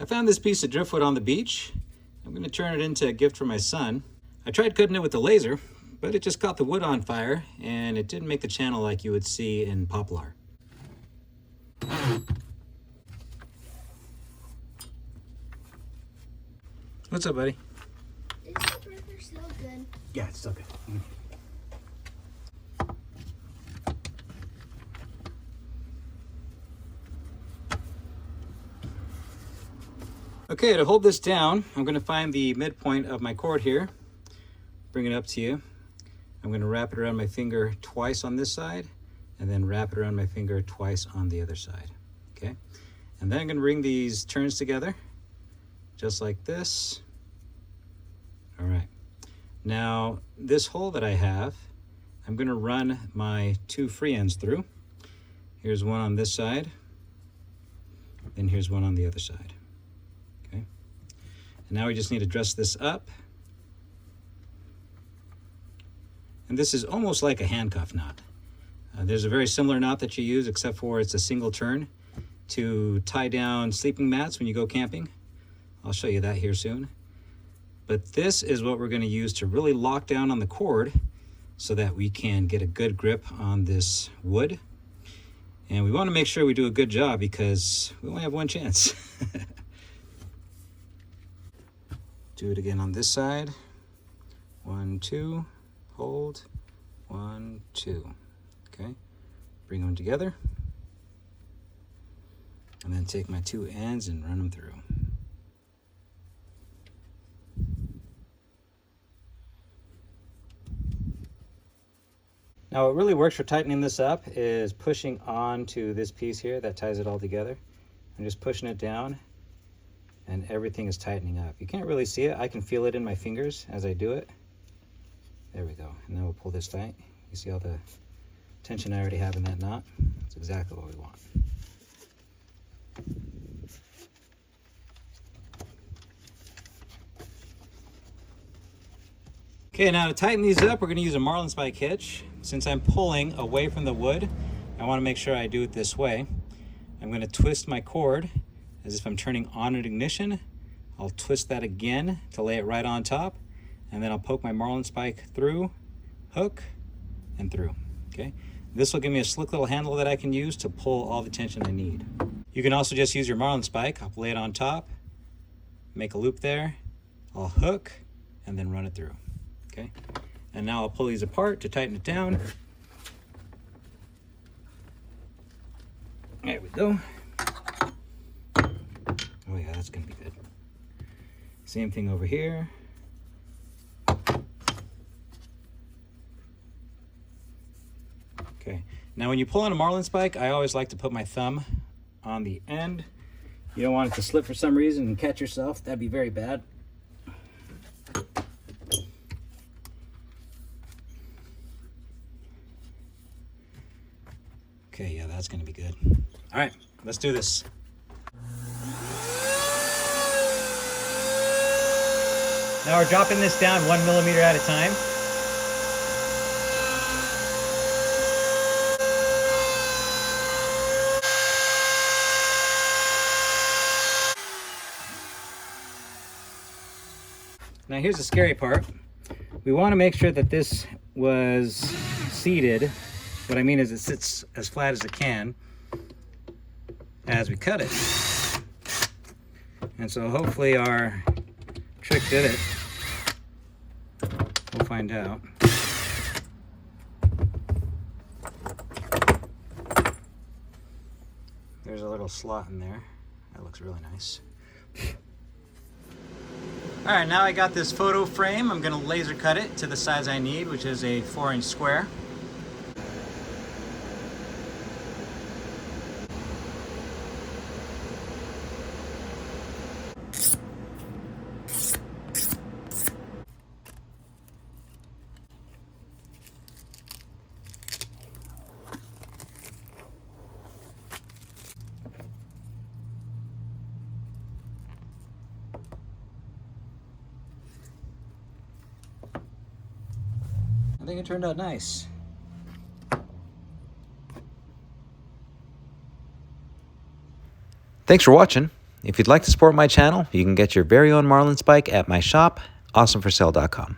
I found this piece of driftwood on the beach. I'm going to turn it into a gift for my son. I tried cutting it with the laser, but it just caught the wood on fire and it didn't make the channel like you would see in poplar. What's up, buddy? Is the river still good? Yeah, it's still good. Okay, to hold this down, I'm going to find the midpoint of my cord here, bring it up to you. I'm going to wrap it around my finger twice on this side, and then wrap it around my finger twice on the other side. Okay, and then I'm going to bring these turns together, just like this. All right, now this hole that I have, I'm going to run my two free ends through. Here's one on this side, and here's one on the other side. And now we just need to dress this up. And this is almost like a handcuff knot. There's a very similar knot that you use, except for it's a single turn to tie down sleeping mats when you go camping. I'll show you that here soon. But this is what we're going to use to really lock down on the cord so that we can get a good grip on this wood. And we want to make sure we do a good job because we only have one chance. Do it again on this side. 1, 2, hold, 1, 2. Okay, bring them together. And then take my two ends and run them through. Now what really works for tightening this up is pushing onto this piece here that ties it all together. I'm just pushing it down and everything is tightening up. You can't really see it. I can feel it in my fingers as I do it. There we go. And then we'll pull this tight. You see all the tension I already have in that knot? That's exactly what we want. Okay, now to tighten these up, we're going to use a marlin spike hitch. Since I'm pulling away from the wood, I want to make sure I do it this way. I'm going to twist my cord as if I'm turning on an ignition. I'll twist that again to lay it right on top, and then I'll poke my marlin spike through, hook, and through. Okay, this will give me a slick little handle that I can use to pull all the tension I need. You can also just use your marlin spike. I'll lay it on top, make a loop there, I'll hook, and then run it through. Okay, and now I'll pull these apart to tighten it down. There we go. Oh yeah, that's gonna be good. Same thing over here. Okay, now when you pull on a marlin spike, I always like to put my thumb on the end. You don't want it to slip for some reason and catch yourself. That'd be very bad. Okay, yeah, that's gonna be good. All right, let's do this. Now we're dropping this down 1 millimeter at a time. Now here's the scary part. We want to make sure that this was seated. What I mean is it sits as flat as it can as we cut it. And so hopefully our trick did it. We'll find out. There's a little slot in there. That looks really nice. All right, now I got this photo frame. I'm gonna laser cut it to the size I need, which is a 4-inch square. I think it turned out nice. Thanks for watching. If you'd like to support my channel, you can get your very own marlin spike at my shop, awesomeforsale.com.